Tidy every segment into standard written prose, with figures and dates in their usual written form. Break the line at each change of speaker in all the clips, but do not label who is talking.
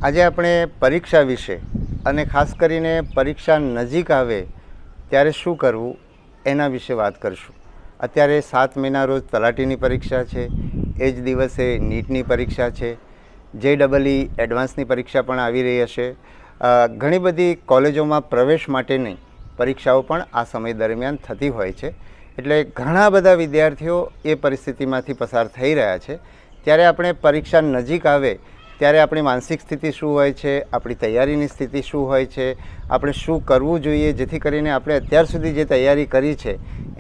આજે આપણે પરીક્ષા વિશે અને ખાસ કરીને પરીક્ષા નજીક આવે ત્યારે શું કરવું એના વિશે વાત કરીશું. અત્યારે 7 મેના રોજ તલાટીની પરીક્ષા છે, એ જ દિવસે નીટની પરીક્ષા છે, JEE એડવાન્સની પરીક્ષા પણ આવી રહી હશે. ઘણી બધી કોલેજોમાં પ્રવેશ માટેની પરીક્ષાઓ પણ આ સમય દરમિયાન થતી હોય છે. એટલે ઘણા બધા વિદ્યાર્થીઓ એ પરિસ્થિતિમાંથી પસાર થઈ રહ્યા છે. ત્યારે આપણે પરીક્ષા નજીક આવે ત્યારે આપણી માનસિક સ્થિતિ શું હોય છે, આપણી તૈયારીની સ્થિતિ શું હોય છે, આપણે શું કરવું જોઈએ જેથી કરીને આપણે અત્યાર સુધી જે તૈયારી કરી છે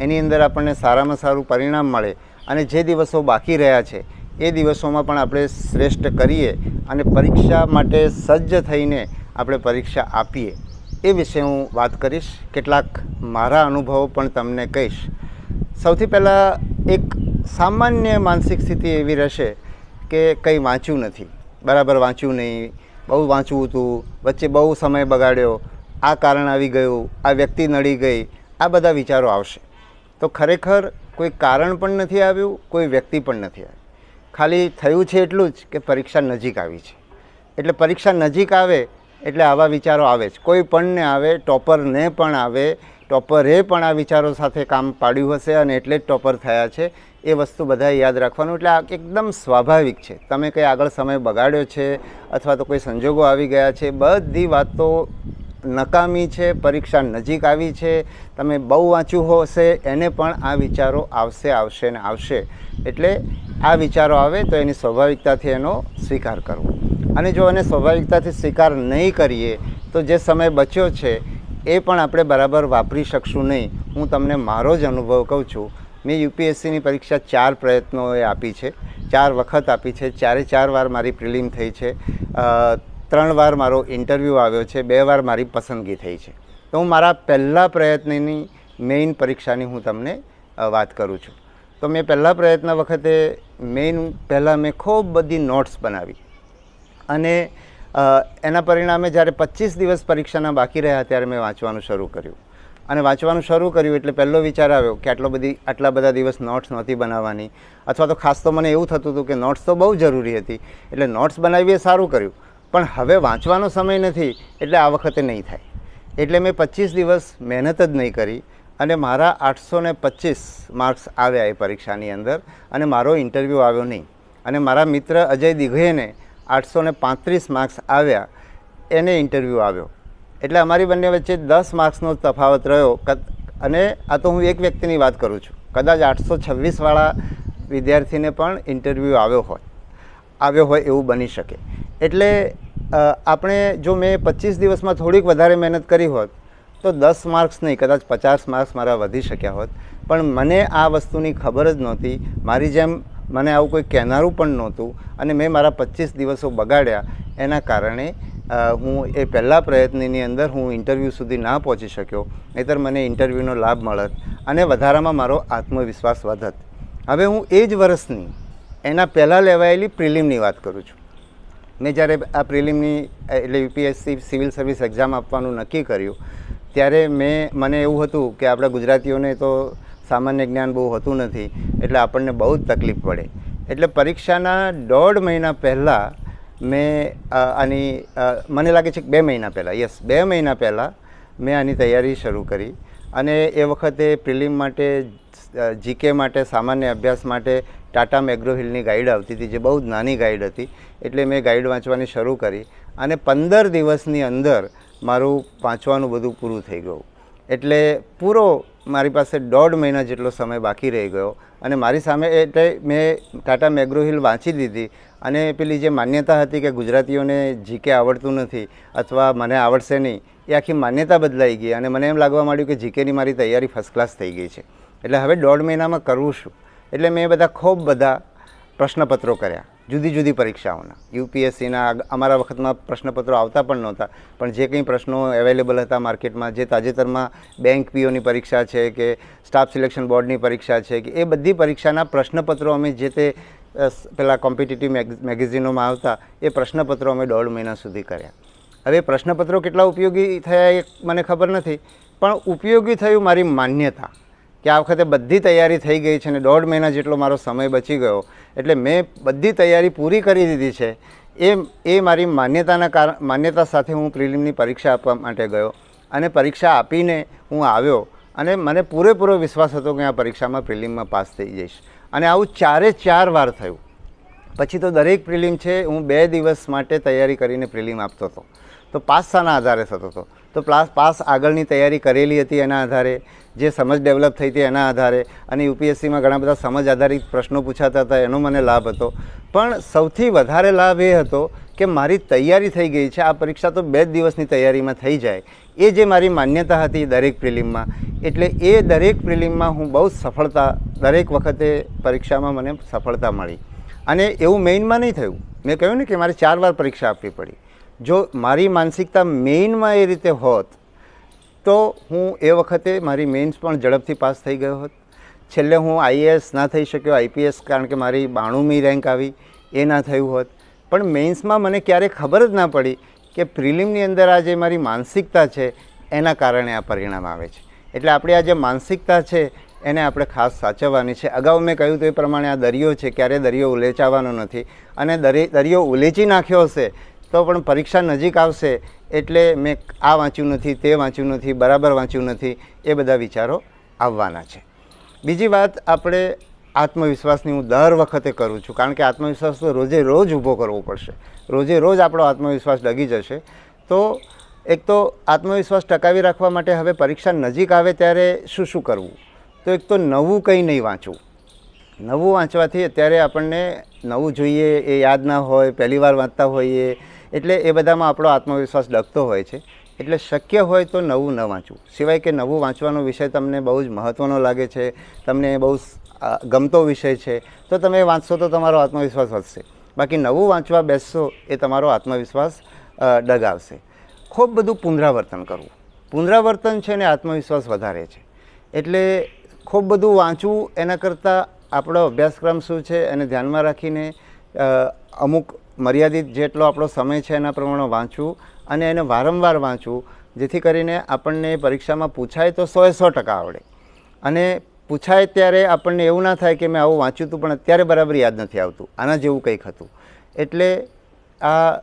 એની અંદર આપણને સારામાં સારું પરિણામ મળે અને જે દિવસો બાકી રહ્યા છે એ દિવસોમાં પણ આપણે શ્રેષ્ઠ કરીએ અને પરીક્ષા માટે સજ્જ થઈને આપણે પરીક્ષા આપીએ. એ વિશે હું વાત કરીશ. કેટલાક મારા અનુભવો પણ તમને કહીશ. સૌથી પહેલાં એક સામાન્ય માનસિક સ્થિતિ એવી રહેશે કે કંઈ વાંચ્યું નથી, બરાબર વાંચ્યું નહીં, બહુ વાંચવું હતું, વચ્ચે બહુ સમય બગાડ્યો, આ કારણ આવી ગયું, આ વ્યક્તિ નડી ગઈ, આ બધા વિચારો આવશે. તો ખરેખર કોઈ કારણ પણ નથી આવ્યું, કોઈ વ્યક્તિ પણ નથી આવી. ખાલી થયું છે એટલું જ કે પરીક્ષા નજીક આવી છે. એટલે પરીક્ષા નજીક આવે એટલે આવા વિચારો આવે જ. કોઈ પણને આવે, ટોપરને પણ આવે, ટોપરે પણ આ વિચારો સાથે કામ પાડ્યું હશે અને એટલે જ ટોપર થયા છે. એ વસ્તુ બધાએ યાદ રાખવાનું. એટલે આ એકદમ સ્વાભાવિક છે. તમે કંઈ આગળ સમય બગાડ્યો છે અથવા તો કોઈ સંજોગો આવી ગયા છે, બધી વાતો નકામી છે. પરીક્ષા નજીક આવી છે, તમે બહુ વાંચ્યું હશે એને પણ આ વિચારો આવશે ને આવશે. એટલે આ વિચારો આવે તો એની સ્વાભાવિકતાથી એનો સ્વીકાર કરવો. અને જો એને સ્વાભાવિકતાથી સ્વીકાર નહીં કરીએ તો જે સમય બચ્યો છે એ પણ આપણે બરાબર વાપરી શકશું નહીં. હું તમને મારો જ અનુભવ કહું છું. મેં UPSCની પરીક્ષા 4 પ્રયત્નોએ આપી છે, 4 વખત આપી છે. 4 વાર મારી પ્રિલિમ થઈ છે, 3 વાર મારો ઇન્ટરવ્યૂ આવ્યો છે, 2 વાર મારી પસંદગી થઈ છે. તો હું મારા પહેલા પ્રયત્નની મેઇન પરીક્ષાની હું તમને વાત કરું છું. તો મેં પહેલા પ્રયત્ન વખતે પહેલાં મેં ખૂબ બધી નોટ્સ બનાવી અને એના પરિણામે જ્યારે 25 દિવસ પરીક્ષાના બાકી રહ્યા ત્યારે મેં વાંચવાનું શરૂ કર્યું. અને વાંચવાનું શરૂ કર્યું એટલે પહેલો વિચાર આવ્યો કે આટલા બધા દિવસ નોટ્સ નહોતી બનાવવાની, અથવા તો ખાસ તો મને એવું થતું હતું કે નોટ્સ તો બહુ જરૂરી હતી એટલે નોટ્સ બનાવી એ સારું કર્યું, પણ હવે વાંચવાનો સમય નથી એટલે આ વખતે નહીં થાય. એટલે મેં 25 દિવસ મહેનત જ નહીં કરી અને મારા 825 માર્ક્સ આવ્યા એ પરીક્ષાની અંદર અને મારો ઇન્ટરવ્યૂ આવ્યો નહીં. અને મારા મિત્ર અજય દિઘેને 835 માર્ક્સ આવ્યા, એને ઇન્ટરવ્યૂ આવ્યો. એટલે અમારી બંને વચ્ચે 10 માર્ક્સનો તફાવત રહ્યો. અને આ તો હું એક વ્યક્તિની વાત કરું છું. કદાચ 826વાળા વિદ્યાર્થીને પણ ઇન્ટરવ્યૂ આવ્યો હોય એવું બની શકે. એટલે આપણે જો મેં 25 દિવસમાં થોડીક વધારે મહેનત કરી હોત તો 10 માર્ક્સ નહીં, કદાચ 50 માર્ક્સ મારા વધી શક્યા હોત. પણ મને આ વસ્તુની ખબર જ નહોતી. મારી જેમ મને આવું કોઈ કહેનારું પણ નહોતું અને મેં મારા 25 દિવસો બગાડ્યા. એના કારણે હું એ પહેલા પ્રયત્નની અંદર હું ઇન્ટરવ્યૂ સુધી ના પહોંચી શક્યો. નહીંતર મને ઇન્ટરવ્યૂનો લાભ મળત અને વધારામાં મારો આત્મવિશ્વાસ વધત. હવે હું એ જ વર્ષની એના પહેલાં લેવાયેલી પ્રિલિમની વાત કરું છું. મેં જ્યારે આ પ્રિલિમની એટલે UPSC સિવિલ સર્વિસ એક્ઝામ આપવાનું નક્કી કર્યું ત્યારે મને એવું હતું કે આપણા ગુજરાતીઓને તો સામાન્ય જ્ઞાન બહુ હોતું નથી એટલે આપણને બહુ જ તકલીફ પડે. એટલે પરીક્ષાના 1.5 મહિના પહેલાં મેં મને લાગે છે કે 2 મહિના પહેલાં 2 મહિના પહેલાં મેં આની તૈયારી શરૂ કરી. અને એ વખતે પ્રિલિમ માટે, GK માટે, સામાન્ય અભ્યાસ માટે ટાટા મેગ્રો હિલની ગાઈડ આવતી હતી જે બહુ જ નાની ગાઈડ હતી. એટલે મેં ગાઈડ વાંચવાની શરૂ કરી અને 15 દિવસની અંદર મારું વાંચવાનું બધું પૂરું થઈ ગયું. એટલે પૂરો મારી પાસે 1.5 મહિના જેટલો સમય બાકી રહી ગયો અને મારી સામે એટલે મેં ટાટા મેગ્રો હિલ વાંચી દીધી. અને પેલી જે માન્યતા હતી કે ગુજરાતીઓને GK આવડતું નથી અથવા મને આવડશે નહીં, એ આખી માન્યતા બદલાઈ ગઈ અને મને એમ લાગવા માંડ્યું કે GKની મારી તૈયારી ફર્સ્ટ ક્લાસ થઈ ગઈ છે. એટલે હવે 1.5 મહિનામાં કરવું શું? એટલે મેં ખૂબ બધા પ્રશ્નપત્રો કર્યા જુદી જુદી પરીક્ષાઓના. UPSCના અમારા વખતમાં પ્રશ્નપત્રો આવતા પણ નહોતા, પણ જે કંઈ પ્રશ્નો અવેલેબલ હતા માર્કેટમાં, જે તાજેતરમાં બેંક POની પરીક્ષા છે કે સ્ટાફ સિલેક્શન બોર્ડની પરીક્ષા છે કે એ બધી પરીક્ષાના પ્રશ્નપત્રો અમે જે તે પેલા કોમ્પિટિટિવ મેગેઝિનોમાં આવતા એ પ્રશ્નપત્રો અમે 1.5 મહિના સુધી કર્યા. હવે પ્રશ્નપત્રો કેટલા ઉપયોગી થયા એ મને ખબર નથી, પણ ઉપયોગી થયું મારી માન્યતા કે આ વખતે બધી તૈયારી થઈ ગઈ છે અને 1.5 મહિના જેટલો મારો સમય બચી ગયો એટલે મેં બધી તૈયારી પૂરી કરી દીધી છે એ મારી માન્યતા સાથે હું પ્રિલિમની પરીક્ષા આપવા માટે ગયો અને પરીક્ષા આપીને હું આવ્યો અને મને પૂરેપૂરો વિશ્વાસ હતો કે આ પરીક્ષામાં પ્રિલિમમાં પાસ થઈ જઈશ અને આવું 4 વાર થયું. પછી તો દરેક પ્રિલિમ છે હું 2 દિવસ માટે તૈયારી કરીને પ્રિલિમ આપતો હતો. તો પાસ શાના આધારે થતો હતો? તો પાસ આગળની તૈયારી કરેલી હતી એના આધારે, જે સમજ ડેવલપ થઈ હતી એના આધારે, અને યુપીએસસીમાં ઘણા બધા સમજ આધારિત પ્રશ્નો પૂછાતા હતા એનો મને લાભ હતો. પણ સૌથી વધારે લાભ એ હતો કે મારી તૈયારી થઈ ગઈ છે. આ પરીક્ષા તો 2 દિવસની તૈયારીમાં થઈ જાય, એ જે મારી માન્યતા હતી દરેક પ્રિલિમમાં, એટલે એ દરેક પ્રિલિમમાં હું બહુ સફળતા, દરેક વખતે પરીક્ષામાં મને સફળતા મળી. અને એવું મેઇનમાં નહીં થયું. મેં કહ્યું ને કે મારે 4 વાર પરીક્ષા આપવી પડી. જો મારી માનસિકતા મેઇનમાં એ રીતે હોત તો હું એ વખતે મારી મેઇન્સ પણ ઝડપથી પાસ થઈ ગયો હોત. છેલ્લે હું આઈએએસ ના થઈ શક્યો, આઈપીએસ, કારણ કે મારી 92મી રેન્ક આવી, એ ના થયું હોત. પણ મેઇન્સમાં મને ક્યારેય ખબર જ ના પડી કે પ્રિલિમની અંદર આ જે મારી માનસિકતા છે એના કારણે આ પરિણામ આવે છે. એટલે આપણી આ જે માનસિકતા છે એને આપણે ખાસ સાચવવાની છે. અગાઉ મેં કહ્યું તો એ પ્રમાણે આ દરિયો છે, ક્યારેય દરિયો ઉલેચાવાનો નથી. અને દરિયો ઉલેચી નાખ્યો હશે તો પણ પરીક્ષા નજીક આવશે એટલે મેં આ વાંચ્યું નથી, તે વાંચ્યું નથી, બરાબર વાંચ્યું નથી, એ બધા વિચારો આવવાના છે. બીજી વાત, આપણે આત્મવિશ્વાસની હું દર વખતે કરું છું, કારણ કે આત્મવિશ્વાસ તો રોજે રોજ ઊભો કરવો પડશે. રોજે રોજ આપણો આત્મવિશ્વાસ ડગી જશે. તો એક તો આત્મવિશ્વાસ ટકાવી રાખવા માટે હવે પરીક્ષા નજીક આવે ત્યારે શું કરવું? તો એક તો નવું કંઈ નહીં વાંચવું. નવું વાંચવાથી અત્યારે આપણને નવું જોઈએ એ યાદ ના હોય, પહેલી વાર વાંચતા હોઈએ, એટલે એ બધામાં આપણો આત્મવિશ્વાસ ડગતો હોય છે. એટલે શક્ય હોય તો નવું ન વાંચવું. સિવાય કે નવું વાંચવાનો વિષય તમને બહુ જ મહત્ત્વનો લાગે છે, તમને બહુ ગમતો વિષય છે, તો તમે વાંચશો તો તમારો આત્મવિશ્વાસ વધશે. બાકી નવું વાંચવા બેસશો એ તમારો આત્મવિશ્વાસ ડગાવશે. ખૂબ બધું પુનરાવર્તન કરવું. પુનરાવર્તન છે ને આત્મવિશ્વાસ વધારે છે. એટલે ખૂબ બધું વાંચવું એના કરતાં આપણો અભ્યાસક્રમ શું છે એને ધ્યાનમાં રાખીને અમુક મર્યાદિત જેટલો આપણો સમય છે એના પ્રમાણે વાંચવું અને એને વારંવાર વાંચવું, જેથી કરીને આપણને પરીક્ષામાં પૂછાય તો 100% આવડે. અને પૂછાય ત્યારે આપણને એવું ના થાય કે મેં આવું વાંચ્યું હતું પણ અત્યારે બરાબર યાદ નથી આવતું, આના જેવું કંઈક હતું. એટલે આ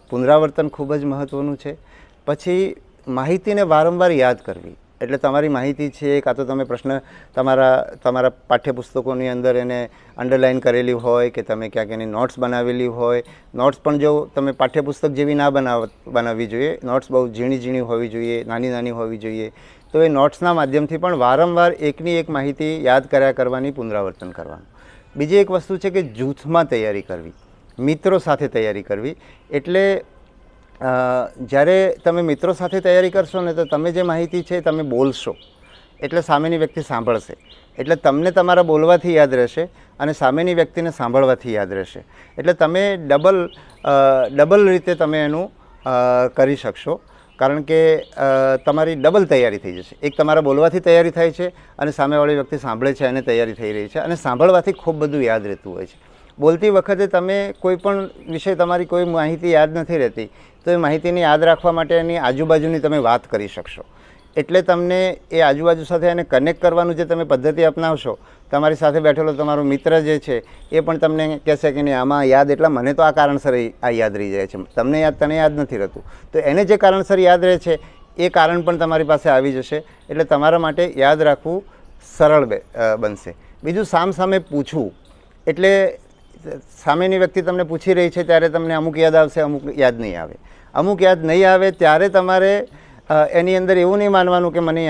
પુનરાવર્તન ખૂબ જ મહત્ત્વનું છે. પછી માહિતીને વારંવાર યાદ કરવી. એટલે તમારી માહિતી છે કાં તો તમે પ્રશ્ન તમારા પાઠ્યપુસ્તકોની અંદર એને અંડરલાઇન કરેલી હોય કે તમે ક્યાંક એની નોટ્સ બનાવેલી હોય. નોટ્સ પણ જો તમે પાઠ્યપુસ્તક જેવી ના બનાવવી જોઈએ. નોટ્સ બહુ ઝીણી હોવી જોઈએ, નાની હોવી જોઈએ. તો એ નોટ્સના માધ્યમથી પણ વારંવાર એકની એક માહિતી યાદ કર્યા કરવાની, પુનરાવર્તન કરવાનું. બીજી એક વસ્તુ છે કે જૂથમાં તૈયારી કરવી, મિત્રો સાથે તૈયારી કરવી. એટલે જ્યારે તમે મિત્રો સાથે તૈયારી કરશો ને તો તમે જે માહિતી છે તમે બોલશો એટલે સામેની વ્યક્તિ સાંભળશે. એટલે તમને તમારા બોલવાથી યાદ રહેશે અને સામેની વ્યક્તિને સાંભળવાથી યાદ રહેશે. એટલે તમે ડબલ રીતે તમે એનું કરી શકશો, કારણ કે તમારી ડબલ તૈયારી થઈ જશે. એક તમારા બોલવાથી તૈયારી થાય છે અને સામેવાળી વ્યક્તિ સાંભળે છે અને તૈયારી થઈ રહી છે. અને સાંભળવાથી ખૂબ બધું યાદ રહેતું હોય છે. બોલતી વખતે તમે કોઈ પણ વિષય, તમારી કોઈ માહિતી યાદ નથી રહેતી તો એ માહિતીને યાદ રાખવા માટે એની આજુબાજુની તમે વાત કરી શકશો. એટલે તમને એ આજુબાજુ સાથે એને કનેક્ટ કરવાનું જે તમે પદ્ધતિ અપનાવશો, તમારી સાથે બેઠેલો તમારો મિત્ર જે છે એ પણ તમને કહેશે કે નહીં આમાં યાદ, એટલા મને તો આ કારણસર આ યાદ રહી જાય છે, તને યાદ નથી રહેતું. તો એને જે કારણસર યાદ રહે છે એ કારણ પણ તમારી પાસે આવી જશે. એટલે તમારા માટે યાદ રાખવું સરળ બનશે. બીજું, સામસામે પૂછવું. એટલે સામેની વ્યક્તિ તમને પૂછી રહી છે ત્યારે તમને અમુક યાદ આવશે, અમુક યાદ નહીં આવે. અમુક યાદ નહીં આવે ત્યારે તમારે એની અંદર એવું નહીં માનવાનું કે મને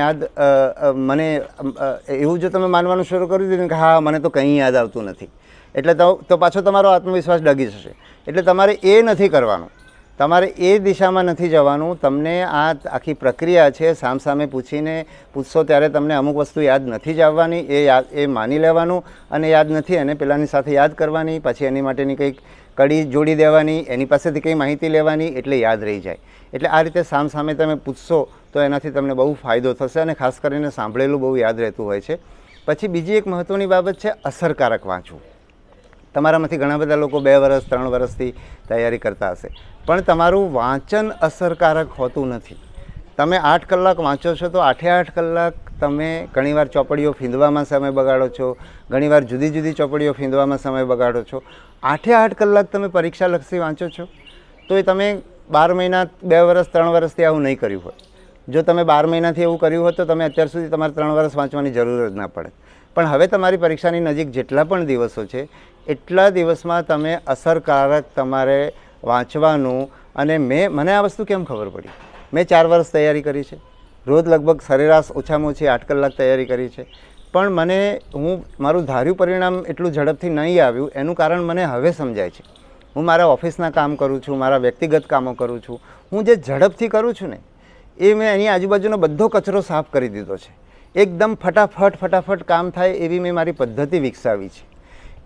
એવું જો તમે માનવાનું શરૂ કરી દીધું કે હા મને તો કંઈ યાદ આવતું નથી, એટલે તો પાછો તમારો આત્મવિશ્વાસ ડગી જશે. એટલે તમારે એ નથી કરવાનું, તમારે એ દિશામાં નથી જવાનું. તમને આ આખી પ્રક્રિયા છે સામસામે પૂછશો ત્યારે તમને અમુક વસ્તુ યાદ નથી જ આવવાની, એ માની લેવાનું અને યાદ નથી અને પેલાની સાથે યાદ કરવાની, પછી એની માટેની કંઈક કડી જોડી દેવાની, એની પાસેથી કંઈ માહિતી લેવાની, એટલે યાદ રહી જાય. એટલે આ રીતે સામસામે તમે પૂછશો તો એનાથી તમને બહુ ફાયદો થશે અને ખાસ કરીને સાંભળેલું બહુ યાદ રહેતું હોય છે. પછી બીજી એક મહત્ત્વની બાબત છે અસરકારક વાંચવું. તમારામાંથી ઘણા બધા લોકો 2 વર્ષ 3 વર્ષથી તૈયારી કરતા હશે, પણ તમારું વાંચન અસરકારક હોતું નથી. તમે 8 કલાક વાંચો છો તો 8 કલાક તમે ઘણીવાર ચોપડીઓ ફીંદવામાં સમય બગાડો છો, ઘણીવાર જુદી જુદી ચોપડીઓ ફીંદવામાં સમય બગાડો છો. 8 કલાક તમે પરીક્ષાલક્ષી વાંચો છો, તો એ તમે 12 મહિના 2 વર્ષ 3 વર્ષથી આવું નહીં કર્યું હોય. જો તમે 12 મહિનાથી એવું કર્યું હોત તો તમે અત્યાર સુધી તમારે 3 વર્ષ વાંચવાની જરૂર જ ના પડે. પણ હવે તમારી પરીક્ષાની નજીક જેટલા પણ દિવસો છે એટલા દિવસમાં તમે અસરકારક તમારે વાંચવાનું. અને મને આ વસ્તુ કેમ ખબર પડી? મેં 4 વર્ષ તૈયારી કરી છે, રોજ લગભગ સરેરાશ ઓછામાં ઓછી 8 કલાક તૈયારી કરી છે, પણ મારું ધાર્યું પરિણામ એટલું ઝડપથી નહીં આવ્યું. એનું કારણ મને હવે સમજાય છે. હું મારા ઓફિસના કામ કરું છું, મારા વ્યક્તિગત કામો કરું છું. હું જે ઝડપથી કરું છું ને એ મેં એની આજુબાજુનો બધો કચરો સાફ કરી દીધો છે. એકદમ ફટાફટ કામ થાય એવી મેં મારી પદ્ધતિ વિકસાવી છે.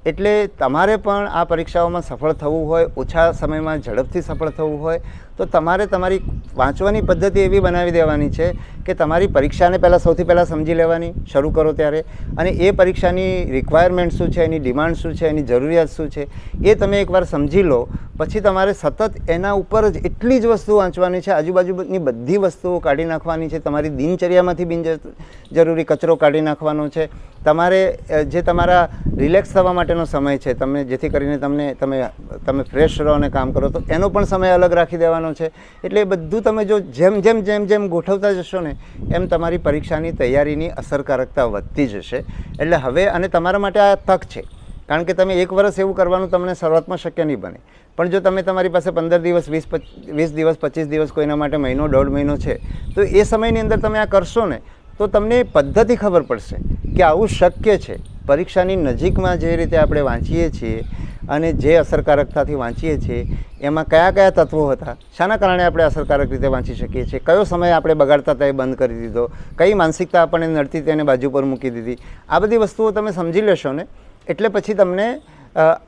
એટલે તમારે પણ આ પરીક્ષાઓમાં સફળ થવું હોય, ઓછા સમયમાં ઝડપથી સફળ થવું હોય, તો તમારે તમારી વાંચવાની પદ્ધતિ એવી બનાવી દેવાની છે કે તમારી પરીક્ષાને સૌથી પહેલાં સમજી લેવાની શરૂ કરો ત્યારે, અને એ પરીક્ષાની રિક્વાયરમેન્ટ શું છે, એની ડિમાન્ડ શું છે, એની જરૂરિયાત શું છે એ તમે એકવાર સમજી લો. પછી તમારે સતત એના ઉપર જ એટલી જ વસ્તુ વાંચવાની છે, આજુબાજુની બધી વસ્તુઓ કાઢી નાખવાની છે, તમારી દિનચર્યામાંથી બિનજરૂરી કચરો કાઢી નાખવાનો છે. તમારે જે તમારા રિલેક્સ થવા માટેનો સમય છે, જેથી કરીને તમે ફ્રેશ રહો અને કામ કરો, તો એનો પણ સમય અલગ રાખી દેવાનો છે. એટલે એ બધું તમે જો જેમ ગોઠવતા જશો ને એમ તમારી પરીક્ષાની તૈયારીની અસરકારકતા વધતી જશે. એટલે હવે અને તમારા માટે આ તક છે, કારણ કે તમે 1 વર્ષ એવું કરવાનું તમને શરૂઆતમાં શક્ય નહીં બને. પણ જો તમારી પાસે 15 દિવસ 20 દિવસ 25 દિવસ કોઈના માટે મહિનો 1.5 મહિનો છે, તો એ સમયની અંદર તમે આ કરશો ને તો તમને પદ્ધતિ ખબર પડશે કે આવું શક્ય છે. પરીક્ષાની નજીકમાં જે રીતે આપણે વાંચીએ છીએ અને જે અસરકારકતાથી વાંચીએ છીએ એમાં કયા કયા તત્વો હતા, શાના કારણે આપણે અસરકારક રીતે વાંચી શકીએ છીએ, કયો સમય આપણે બગાડતા હતા એ બંધ કરી દીધો, કઈ માનસિકતા આપણને નડતી તેને બાજુ પર મૂકી દીધી. આ બધી વસ્તુઓ તમે સમજી લેશો ને એટલે પછી તમને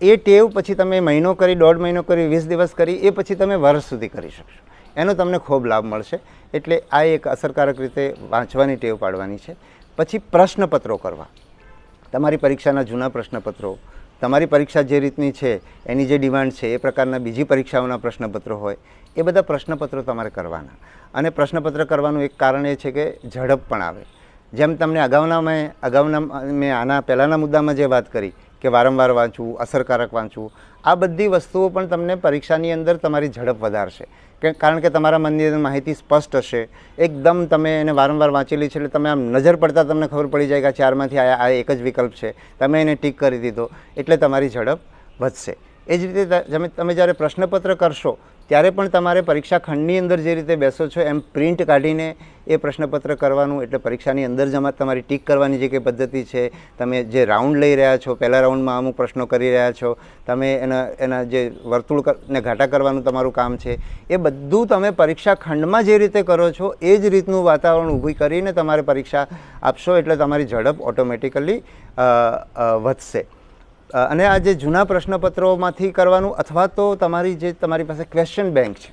એ ટેવ પછી તમે મહિનો કરી, 1.5 મહિનો કરી, 20 દિવસ કરી, એ પછી તમે વર્ષ સુધી કરી શકશો. એનો તમને ખૂબ લાભ મળશે. એટલે આ એક અસરકારક રીતે વાંચવાની ટેવ પાડવાની છે. પછી પ્રશ્નપત્રો કરવા. તમારી પરીક્ષાના જૂના પ્રશ્નપત્રો, તમારી પરીક્ષા જે રીતની છે એની જે ડિમાન્ડ છે એ પ્રકારના બીજી પરીક્ષાઓના પ્રશ્નપત્રો હોય, એ બધા પ્રશ્નપત્રો તમારે કરવાના. અને પ્રશ્નપત્ર કરવાનું એક કારણ એ છે કે ઝડપ પણ આવે. જેમ તમને અગાઉના મેં આના પહેલાંના મુદ્દામાં જે વાત કરી કે વારંવાર વાંચવું, અસરકારક વાંચવું, આ બધી વસ્તુઓ પણ તમને પરીક્ષાની અંદર તમારી ઝડપ વધારશે. કારણ કે તમારા મનની અંદર માહિતી સ્પષ્ટ હશે, એકદમ તમે એને વારંવાર વાંચેલી છે એટલે તમે આમ નજર પડતા તમને ખબર પડી જાય કે 4માંથી આ એક જ વિકલ્પ છે, તમે એને ટીક કરી દીધો એટલે તમારી ઝડપ વધશે. એ જ રીતે તમે જ્યારે પ્રશ્નપત્ર કરશો ત્યારે પણ તમારે પરીક્ષા ખંડની અંદર જે રીતે બેસો છો એમ પ્રિન્ટ કાઢીને એ પ્રશ્નપત્ર કરવાનું. એટલે પરીક્ષાની અંદર જ તમારી ટીક કરવાની જે કંઈ પદ્ધતિ છે, તમે જે રાઉન્ડ લઈ રહ્યા છો, પહેલા રાઉન્ડમાં અમુક પ્રશ્નો કરી રહ્યા છો, તમે એના જે વર્તુળને ઘાટા કરવાનું તમારું કામ છે, એ બધું તમે પરીક્ષા ખંડમાં જે રીતે કરો છો એ જ રીતનું વાતાવરણ ઊભું કરીને તમારે પરીક્ષા આપશો એટલે તમારી ઝડપ ઓટોમેટિકલી વધશે. અને આ જે જૂના પ્રશ્નપત્રોમાંથી કરવાનું, અથવા તો તમારી પાસે ક્વેશ્ચન બેંક છે,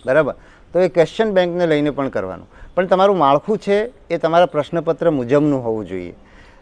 બરાબર, તો એ ક્વેશ્ચન બેંકને લઈને પણ કરવાનું. પણ તમારું માળખું છે એ તમારા પ્રશ્નપત્ર મુજબનું હોવું જોઈએ.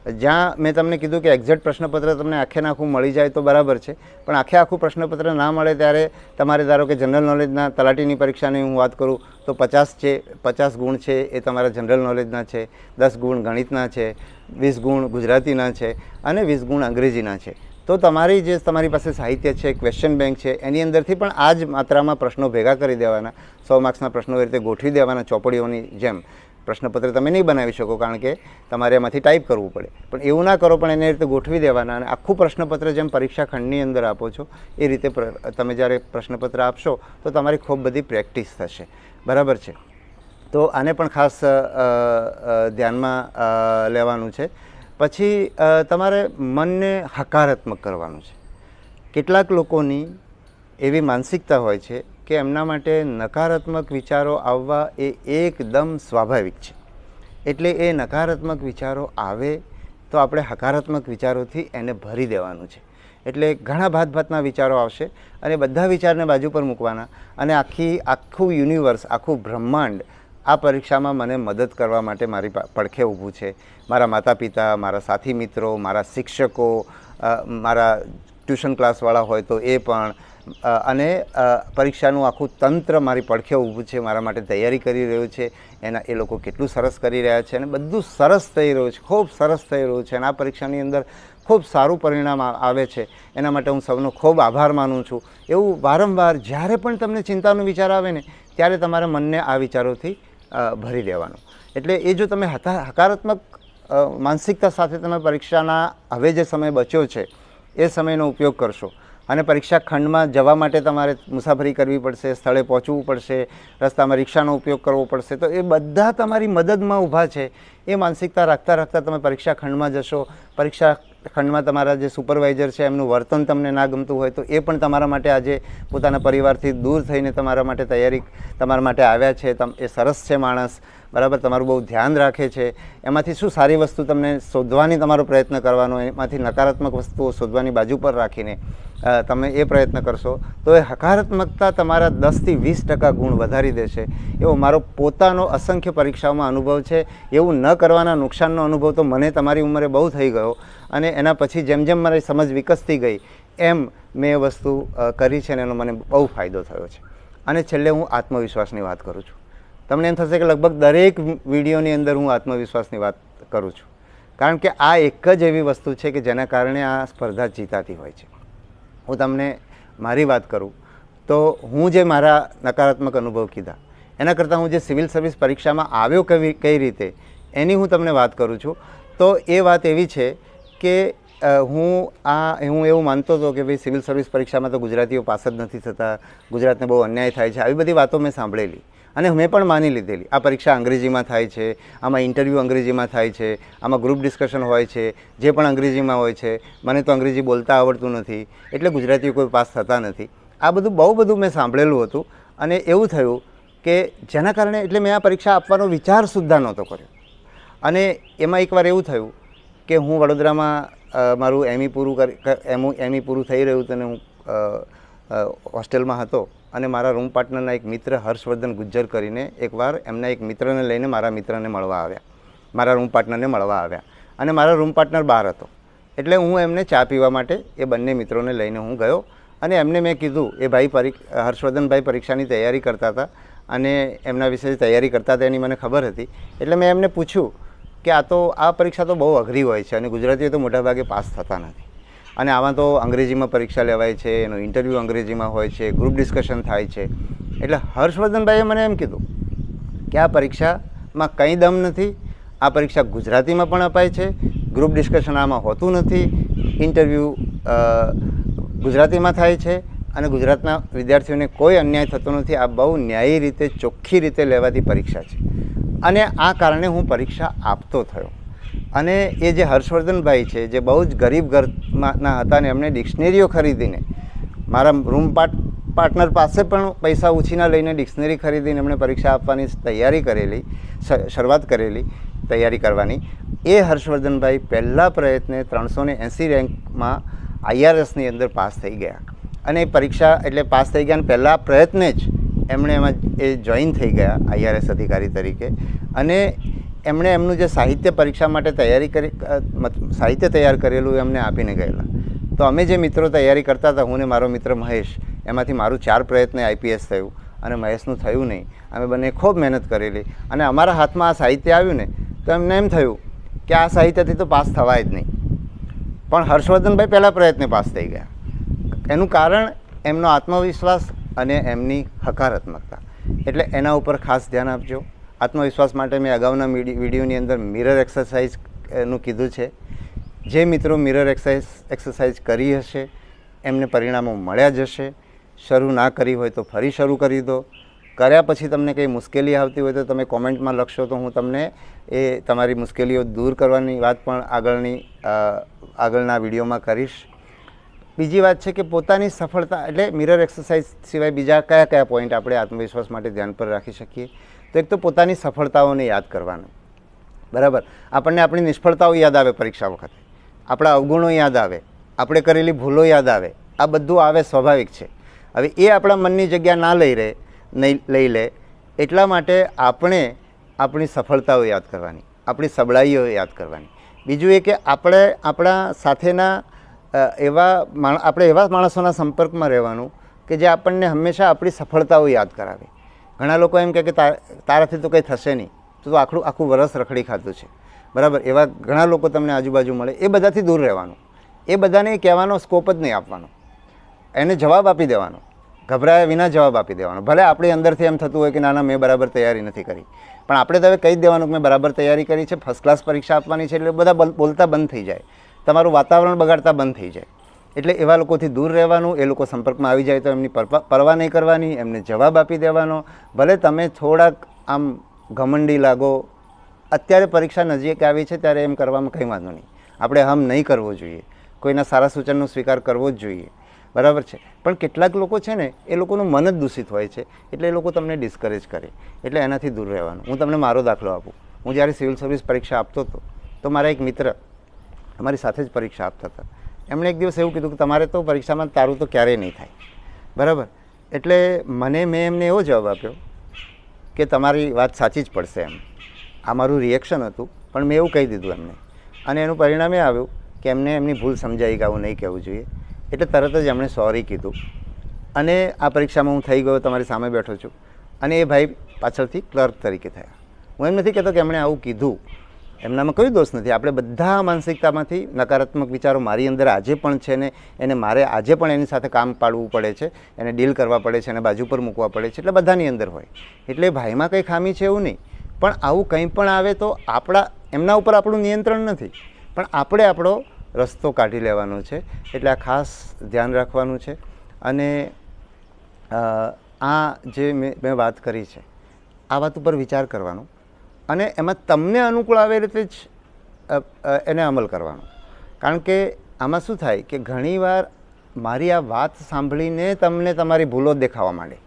જ્યાં મેં તમને કીધું કે એક્ઝેક્ટ પ્રશ્નપત્ર તમને આખે આખું મળી જાય તો બરાબર છે, પણ આખું પ્રશ્નપત્ર ના મળે ત્યારે તમારે ધારો કે જનરલ નોલેજના તલાટીની પરીક્ષાની હું વાત કરું તો 50 ગુણ છે એ તમારા જનરલ નોલેજના છે, 10 ગુણ ગણિતના છે, 20 ગુણ ગુજરાતીના છે અને 20 ગુણ અંગ્રેજીના છે. તો તમારી પાસે સાહિત્ય છે, ક્વેશ્ચન બેંક છે, એની અંદરથી પણ આ જ માત્રામાં પ્રશ્નો ભેગા કરી દેવાના. 100 માર્ક્સના પ્રશ્નો એ રીતે ગોઠવી દેવાના ચોપડીઓની જેમ. પ્રશ્નપત્ર તમે નહીં બનાવી શકો કારણ કે તમારે એમાંથી ટાઈપ કરવું પડે, પણ એવું ના કરો, પણ એને રીતે ગોઠવી દેવાના. અને આખું પ્રશ્નપત્ર જેમ પરીક્ષા ખંડની અંદર આપો છો એ રીતે તમે જ્યારે પ્રશ્નપત્ર આપશો તો તમારી ખૂબ બધી પ્રેક્ટિસ થશે. બરાબર છે? તો આને પણ ખાસ ધ્યાનમાં લેવાનું છે. પછી તમારે મનને હકારાત્મક કરવાનું છે. કેટલાક લોકોની એવી માનસિકતા હોય છે કે એમના માટે નકારાત્મક વિચારો આવવા એ એકદમ સ્વાભાવિક છે. એટલે એ નકારાત્મક વિચારો આવે તો આપણે હકારાત્મક વિચારોથી એને ભરી દેવાનું છે. એટલે ઘણા ભાતના વિચારો આવશે અને બધા વિચારને બાજુ પર મૂકવાના. અને આખું યુનિવર્સ, આખું બ્રહ્માંડ આ પરીક્ષામાં મને મદદ કરવા માટે મારી પડખે ઊભું છે. મારા માતા પિતા, મારા સાથી મિત્રો, મારા શિક્ષકો, મારા ટ્યુશન ક્લાસવાળા હોય તો એ પણ, અને પરીક્ષાનું આખું તંત્ર મારી પડખે ઊભું છે, મારા માટે તૈયારી કરી રહ્યું છે. એ લોકો કેટલું સરસ કરી રહ્યા છે અને બધું સરસ થઈ રહ્યું છે, ખૂબ સરસ થઈ રહ્યું છે અને આ પરીક્ષાની અંદર ખૂબ સારું પરિણામ આવે છે. એના માટે હું સૌનો ખૂબ આભાર માનું છું. એવું વારંવાર જ્યારે પણ તમને ચિંતાનો વિચાર આવે ને ત્યારે તમારા મનને આ વિચારોથી ભરી દેવાનું. એટલે એ જો તમે હકારાત્મક માનસિકતા સાથે તમે પરીક્ષાના હવે જે સમય બચ્યો છે એ સમયનો ઉપયોગ કરશો અને પરીક્ષા ખંડમાં જવા માટે તમારે મુસાફરી કરવી પડશે, સ્થળે પહોંચવું પડશે, રસ્તામાં રિક્ષાનો ઉપયોગ કરવો પડશે, તો એ બધા તમારી મદદમાં ઊભા છે. એ માનસિકતા રાખતા રાખતા તમે પરીક્ષા ખંડમાં જશો. પરીક્ષા ખંડમાં તમારા જે સુપરવાઇઝર છે એમનું વર્તન તમને ના ગમતું હોય તો એ પણ તમારા માટે આજે પોતાના પરિવારથી દૂર થઈને તમારા માટે તમારા માટે આવ્યા છે. એ સરસ છે માણસ, બરાબર, તમારું બહુ ધ્યાન રાખે છે. એમાંથી શું સારી વસ્તુ તમને શોધવાની તમારો પ્રયત્ન કરવાનો, એમાંથી નકારાત્મક વસ્તુઓ શોધવાની બાજુ પર રાખીને તમે એ પ્રયત્ન કરશો તો એ હકારાત્મકતા તમારા 10થી 20% ગુણ વધારી દેશે. એવો મારો પોતાનો અસંખ્ય પરીક્ષાઓમાં અનુભવ છે. એવું ન કરવાના નુકસાનનો અનુભવ તો મને તમારી ઉંમરે બહુ થઈ ગયો અને એના પછી જેમ જેમ મારી સમજ વિકસતી ગઈ એમ મેં એ વસ્તુ કરી છે અને એનો મને બહુ ફાયદો થયો છે. અને છેલ્લે હું આત્મવિશ્વાસની વાત કરું છું. તમને એમ થશે કે લગભગ દરેક વિડીયોની અંદર હું આત્મવિશ્વાસની વાત કરું છું, કારણ કે આ એક જ એવી વસ્તુ છે કે જેના કારણે આ સ્પર્ધા જીતાતી હોય છે. હું તમને મારી વાત કરું તો હું જે મારા નકારાત્મક અનુભવ કીધા એના કરતાં હું જે સિવિલ સર્વિસ પરીક્ષામાં આવ્યો કઈ રીતે એની હું તમને વાત કરું છું. તો એ વાત એવી છે કે હું એવું માનતો હતો કે ભાઈ સિવિલ સર્વિસ પરીક્ષામાં તો ગુજરાતીઓ પાસ જ નથી થતા, ગુજરાતને બહુ અન્યાય થાય છે, આવી બધી વાતો મેં સાંભળેલી અને મેં પણ માની લીધેલી. આ પરીક્ષા અંગ્રેજીમાં થાય છે, આમાં ઇન્ટરવ્યૂ અંગ્રેજીમાં થાય છે, આમાં ગ્રુપ ડિસ્કશન હોય છે, જે પણ અંગ્રેજીમાં હોય છે. મને તો અંગ્રેજી બોલતા આવડતું નથી એટલે ગુજરાતીઓ કોઈ પાસ થતા નથી. આ બહુ બધું મેં સાંભળેલું હતું અને એવું થયું કે જેના કારણે એટલે મેં આ પરીક્ષા આપવાનો વિચાર સુદ્ધા નહોતો કર્યો. અને એમાં એકવાર એવું થયું કે હું વડોદરામાં મારું એમઈ પૂરું થઈ રહ્યું હતું અને હું હોસ્ટેલમાં હતો અને મારા રૂમ પાર્ટનરના એક મિત્ર હર્ષવર્ધન ગુજ્જર કરીને એકવાર એમના એક મિત્રને લઈને મારા મિત્રને મળવા આવ્યા, મારા રૂમ પાર્ટનરને મળવા આવ્યા અને મારા રૂમ પાર્ટનર બહાર હતો. એટલે હું એમને ચા પીવા માટે એ બંને મિત્રોને લઈને હું ગયો અને એમને મેં કીધું, એ ભાઈ હર્ષવર્ધનભાઈ પરીક્ષાની તૈયારી કરતા હતા અને એમના વિશે તૈયારી કરતા હતા એની મને ખબર હતી. એટલે મેં એમને પૂછ્યું કે આ પરીક્ષા તો બહુ અઘરી હોય છે અને ગુજરાતીઓ તો મોટાભાગે પાસ થતા નથી અને આમાં તો અંગ્રેજીમાં પરીક્ષા લેવાય છે, એનો ઇન્ટરવ્યૂ અંગ્રેજીમાં હોય છે, ગ્રુપ ડિસ્કશન થાય છે. એટલે હર્ષવર્ધનભાઈએ મને એમ કીધું કે આ પરીક્ષામાં કંઈ દમ નથી, આ પરીક્ષા ગુજરાતીમાં પણ અપાય છે, ગ્રુપ ડિસ્કશન આમાં હોતું નથી, ઇન્ટરવ્યૂ ગુજરાતીમાં થાય છે અને ગુજરાતના વિદ્યાર્થીઓને કોઈ અન્યાય થતો નથી. આ બહુ ન્યાયી રીતે, ચોખ્ખી રીતે લેવાતી પરીક્ષા છે અને આ કારણે હું પરીક્ષા આપતો થયો. અને એ જે હર્ષવર્ધનભાઈ છે જે બહુ જ ગરીબ ઘરના હતા ને એમણે ડિક્શનરીઓ ખરીદીને, મારા રૂમ પાર્ટનર પાસે પણ પૈસા ઉછીના લઈને ડિક્શનરી ખરીદીને એમણે પરીક્ષા આપવાની શરૂઆત કરેલી તૈયારી કરવાની. એ હર્ષવર્ધનભાઈ પહેલા પ્રયત્ને 380 રેન્કમાં IRSની અંદર પાસ થઈ ગયા અને એ પરીક્ષા એટલે પાસ થઈ ગયા અને પહેલા પ્રયત્ને જ એમણે એમાં જોઈન થઈ ગયા IRS અધિકારી તરીકે અને એમણે એમનું જે સાહિત્ય પરીક્ષા માટે સાહિત્ય તૈયાર કરેલું એમને આપીને ગયેલા. તો અમે જે મિત્રો તૈયારી કરતા હતા, હું ને મારો મિત્ર મહેશ, એમાંથી મારું 4 પ્રયત્ને IPS થયું અને મહેશનું થયું નહીં. અમે બંને ખૂબ મહેનત કરેલી અને અમારા હાથમાં આ સાહિત્ય આવ્યું ને તો એમને એમ થયું કે આ સાહિત્યથી તો પાસ થવાય જ નહીં. પણ હર્ષવર્ધનભાઈ પહેલા પ્રયત્ને પાસ થઈ ગયા. એનું કારણ એમનો આત્મવિશ્વાસ અને એમની હકારાત્મકતા. એટલે એના ઉપર ખાસ ધ્યાન આપજો. આત્મવિશ્વાસ માટે મેં અગાઉના વિડીયોની અંદર મિરર એક્સરસાઇઝનું કીધું છે. જે મિત્રો મિરર એક્સરસાઇઝ કરી હશે એમને પરિણામો મળ્યા જ હશે. શરૂ ના કરી હોય તો ફરી શરૂ કરી દો. કર્યા પછી તમને કંઈ મુશ્કેલી આવતી હોય તો તમે કોમેન્ટમાં લખશો તો હું તમને એ તમારી મુશ્કેલીઓ દૂર કરવાની વાત પણ આગળના વિડીયોમાં કરીશ. બીજી વાત છે કે પોતાની સફળતા એટલે મિરર એક્સરસાઇઝ સિવાય બીજા કયા પોઈન્ટ આપણે આત્મવિશ્વાસ માટે ધ્યાન પર રાખી શકીએ. તો એક તો પોતાની સફળતાઓને યાદ કરવાનું, બરાબર. આપણને આપણી નિષ્ફળતાઓ યાદ આવે પરીક્ષા વખતે, આપણા અવગુણો યાદ આવે, આપણે કરેલી ભૂલો યાદ આવે, આ બધું આવે, સ્વાભાવિક છે. હવે એ આપણા મનની જગ્યા ના લઈ લે એટલા માટે આપણે આપણી સફળતાઓ યાદ કરવાની, આપણી સબળાઈઓ યાદ કરવાની. બીજું એ કે આપણે આપણા સાથેના આપણે એવા માણસોના સંપર્કમાં રહેવાનું કે જે આપણને હંમેશા આપણી સફળતાઓ યાદ કરાવે. ઘણા લોકો એમ કહે કે તારાથી તો કંઈ થશે નહીં, તો આખું વરસ રખડી ખાતું છે, બરાબર. એવા ઘણા લોકો તમને આજુબાજુ મળે, એ બધાથી દૂર રહેવાનું. એ બધાને કહેવાનો સ્કોપ જ નહીં આપવાનો, એને જવાબ આપી દેવાનો, ગભરાયા વિના જવાબ આપી દેવાનો. ભલે આપણી અંદરથી એમ થતું હોય કે ના ના મેં બરાબર તૈયારી નથી કરી, પણ આપણે તો હવે કહી જ દેવાનું કે મેં બરાબર તૈયારી કરી છે, ફર્સ્ટ ક્લાસ પરીક્ષા આપવાની છે. એટલે બધા બોલતા બંધ થઈ જાય, તમારું વાતાવરણ બગાડતા બંધ થઈ જાય. એટલે એવા લોકોથી દૂર રહેવાનું. એ લોકો સંપર્કમાં આવી જાય તો એમની પરવા નહીં કરવાની, એમને જવાબ આપી દેવાનો. ભલે તમે થોડાક આમ ઘમંડી લાગો, અત્યારે પરીક્ષા નજીક આવી છે ત્યારે એમ કરવામાં કંઈ વાંધો નહીં. આપણે હમ નહીં કરવો જોઈએ, કોઈના સારા સૂચનનો સ્વીકાર કરવો જ જોઈએ, બરાબર છે. પણ કેટલાક લોકો છે ને, એ લોકોનું મન જ દૂષિત હોય છે, એટલે એ લોકો તમને ડિસ્કરેજ કરે. એટલે એનાથી દૂર રહેવાનું. હું તમને મારો દાખલો આપું. હું જ્યારે સિવિલ સર્વિસ પરીક્ષા આપતો હતો તો મારા એક મિત્ર અમારી સાથે જ પરીક્ષા આપતા હતા. એમણે એક દિવસ એવું કીધું કે તમારે તો પરીક્ષામાં તારું તો ક્યારેય નહીં થાય, બરાબર. એટલે મેં એમને એવો જવાબ આપ્યો કે તમારી વાત સાચી જ પડશે એમ. આ મારું રિએક્શન હતું, પણ મેં એવું કહી દીધું એમને. અને એનું પરિણામ એ આવ્યું કે એમને એમની ભૂલ સમજાઈ કે આવું નહીં કહેવું જોઈએ. એટલે તરત જ એમણે સોરી કીધું અને આ પરીક્ષામાં હું થઈ ગયો, તમારી સામે બેઠો છું. અને એ ભાઈ પાછળથી ક્લર્ક તરીકે થયા. હું એમ નથી કહેતો કે એમણે આવું કીધું, એમનામાં કોઈ દોષ નથી. આપણે બધા માનસિકતામાંથી નકારાત્મક વિચારો મારી અંદર આજે પણ છે ને એને મારે આજે પણ એની સાથે કામ પાડવું પડે છે, એને ડીલ કરવા પડે છે, એને બાજુ પર મૂકવા પડે છે. એટલે બધાની અંદર હોય. એટલે ભાઈમાં કંઈ ખામી છે એવું નહીં, પણ આવું કંઈ પણ આવે તો એમના ઉપર આપણું નિયંત્રણ નથી, પણ આપણે આપણો રસ્તો કાઢી લેવાનો છે. એટલે આ ખાસ ધ્યાન રાખવાનું છે. અને આ જે મેં વાત કરી છે, આ વાત ઉપર વિચાર કરવાનો અને એમાં તમને અનુકૂળ આવે રીતે જ એને અમલ કરવાનો. કારણ કે આમાં શું થાય કે ઘણીવાર મારી આ વાત સાંભળીને તમને તમારી ભૂલો દેખાવા માંડે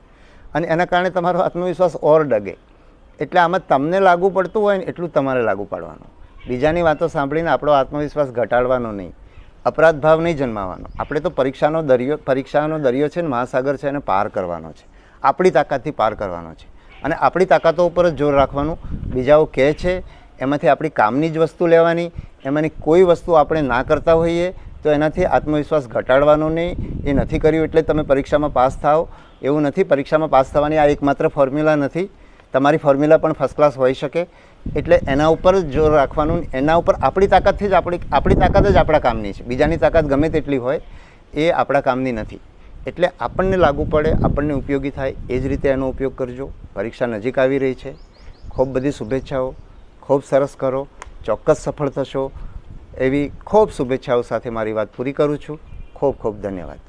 અને એના કારણે તમારો આત્મવિશ્વાસ ઓર ડગે. એટલે આમાં તમને લાગુ પડતું હોય ને એટલું તમારે લાગુ પાડવાનું. બીજાની વાતો સાંભળીને આપણો આત્મવિશ્વાસ ઘટાડવાનો નહીં, અપરાધ ભાવ નહીં જન્માવાનો. આપણે તો પરીક્ષાનો દરિયો છે ને, મહાસાગર છે, એને પાર કરવાનો છે, આપણી તાકાતથી પાર કરવાનો છે. અને આપણી તાકાતો ઉપર જ જોર રાખવાનું. બીજાઓ કહે છે એમાંથી આપણી કામની જ વસ્તુ લેવાની. એમાંની કોઈ વસ્તુ આપણે ના કરતા હોઈએ તો એનાથી આત્મવિશ્વાસ ઘટાડવાનો નહીં. એ નથી કર્યું એટલે તમે પરીક્ષામાં પાસ થાઓ એવું નથી. પરીક્ષામાં પાસ થવાની આ એકમાત્ર ફોર્મ્યુલા નથી, તમારી ફોર્મ્યુલા પણ ફર્સ્ટ ક્લાસ હોઈ શકે. એટલે એના ઉપર જ જોર રાખવાનું. એના ઉપર આપણી તાકાતથી જ આપણી તાકાત જ આપણા કામની છે. બીજાની તાકાત ગમે તેટલી હોય એ આપણા કામની નથી. એટલે આપણને લાગુ પડે, આપણને ઉપયોગી થાય એ જ રીતે એનો ઉપયોગ કરજો. પરીક્ષા નજીક આવી રહી છે. ખૂબ બધી શુભેચ્છાઓ. ખૂબ સરસ કરો, ચોક્કસ સફળ થશો એવી ખૂબ શુભેચ્છાઓ સાથે મારી વાત પૂરી કરું છું. ખૂબ ખૂબ ધન્યવાદ.